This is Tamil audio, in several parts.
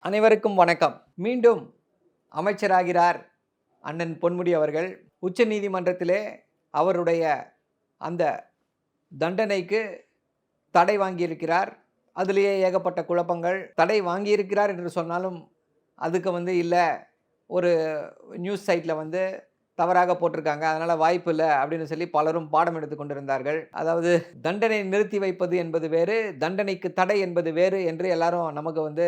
அனைவருக்கும் வணக்கம். மீண்டும் அமைச்சராகிறார் அண்ணன் பொன்முடி அவர்கள். உச்சநீதிமன்றத்திலே அவருடைய அந்த தண்டனைக்கு தடை வாங்கியிருக்கிறார். அதிலேயே ஏகப்பட்ட குழப்பங்கள். தடை வாங்கியிருக்கிறார் என்று சொன்னாலும் அதுக்கு இல்ல, ஒரு நியூஸ் சைட்டில் தவறாக போட்டிருக்காங்க, அதனால் வாய்ப்பு இல்லை அப்படின்னு சொல்லி பலரும் பாடம் எடுத்து கொண்டிருந்தார்கள். அதாவது தண்டனை நிறுத்தி வைப்பது என்பது வேறு, தண்டனைக்கு தடை என்பது வேறு என்று எல்லாரும் நமக்கு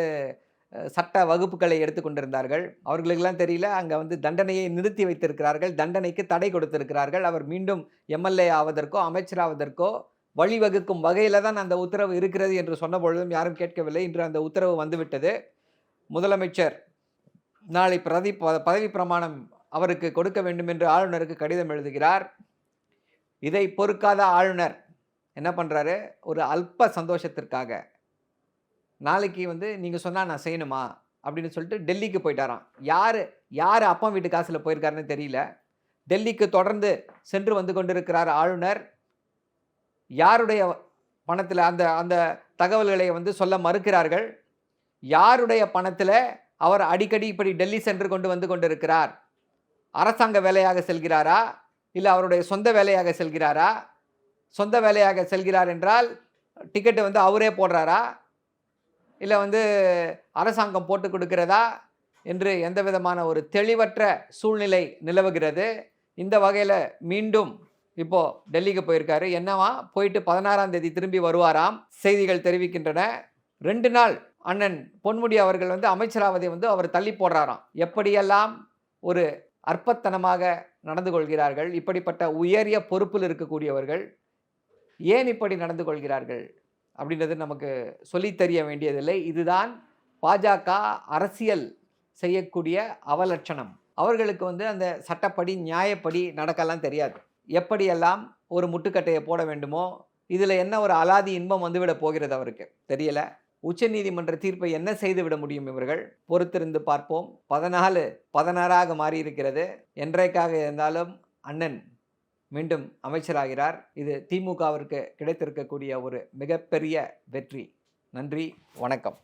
சட்ட வகுப்புகளை எடுத்துக்கொண்டிருந்தார்கள். அவர்களுக்கெல்லாம் தெரியல, அங்கே தண்டனையை நிறுத்தி வைத்திருக்கிறார்கள், தண்டனைக்கு தடை கொடுத்திருக்கிறார்கள். அவர் மீண்டும் எம்எல்ஏ ஆவதற்கோ அமைச்சராவதற்கோ வழிவகுக்கும் வகையில் தான் அந்த உத்தரவு இருக்கிறது என்று சொன்ன பொழுதும் யாரும் கேட்கவில்லை. இன்று அந்த உத்தரவு வந்துவிட்டது. முதலமைச்சர் நாளை பதவி பிரமாணம் அவருக்கு கொடுக்க வேண்டும் என்று ஆளுநருக்கு கடிதம் எழுதுகிறார். இதை பொறுக்காத ஆளுநர் என்ன பண்ணுறாரு, ஒரு அல்ப சந்தோஷத்திற்காக நாளைக்கு நீங்கள் சொன்னால் நான் செய்யணுமா அப்படின்னு சொல்லிட்டு டெல்லிக்கு போயிட்டாராம். யார் அப்பா வீட்டு காசில் போயிருக்காருன்னு தெரியல. டெல்லிக்கு தொடர்ந்து சென்று வந்து கொண்டிருக்கிறார் ஆளுநர். யாருடைய பணத்தில் அந்த அந்த தகவல்களை சொல்ல மறுக்கிறார்கள். யாருடைய பணத்தில் அவர் அடிக்கடி இப்படி டெல்லி சென்று வந்து கொண்டிருக்கிறார்? அரசாங்க வேலையாக செல்கிறாரா, இல்லை அவருடைய சொந்த வேலையாக செல்கிறாரா? சொந்த வேலையாக செல்கிறார் என்றால் டிக்கெட்டு அவரே போடுறாரா, இல்லை அரசாங்கம் போட்டு கொடுக்கிறதா என்று எந்த விதமான ஒரு தெளிவற்ற சூழ்நிலை நிலவுகிறது. இந்த வகையில் மீண்டும் இப்போது டெல்லிக்கு போயிருக்காரு. என்னவா, போயிட்டு 16ஆம் தேதி திரும்பி வருவாராம் செய்திகள் தெரிவிக்கின்றன. 2 நாள் அண்ணன் பொன்முடி அவர்கள் அமைச்சராவதை அவர் தள்ளி போடுறாராம். எப்படியெல்லாம் ஒரு அற்பத்தனமாக நடந்து கொள்கிறார்கள். இப்படிப்பட்ட உயரிய பொறுப்பில் இருக்கக்கூடியவர்கள் ஏன் இப்படி நடந்து கொள்கிறார்கள் அப்படின்றது நமக்கு சொல்லித் தெரிய வேண்டியதில்லை. இதுதான் பாஜக அரசியல் செய்யக்கூடிய அவலட்சணம். அவர்களுக்கு அந்த சட்டப்படி நியாயப்படி நடக்கலாம் தெரியாது. எப்படியெல்லாம் ஒரு முட்டுக்கட்டையை போட வேண்டுமோ, இதில் என்ன ஒரு அலாதி இன்பம் வந்துவிட போகிறது அவருக்கு தெரியல. உச்சநீதிமன்ற தீர்ப்பை என்ன செய்துவிட முடியும் இவர்கள்? பொறுத்திருந்து பார்ப்போம். 14 மாறி இருக்கிறது. என்றைக்காக இருந்தாலும் அண்ணன் மீண்டும் அமைச்சராகிறார். இது திமுகவிற்கு கிடைத்திருக்கக்கூடிய ஒரு மிகப்பெரிய வெற்றி. நன்றி, வணக்கம்.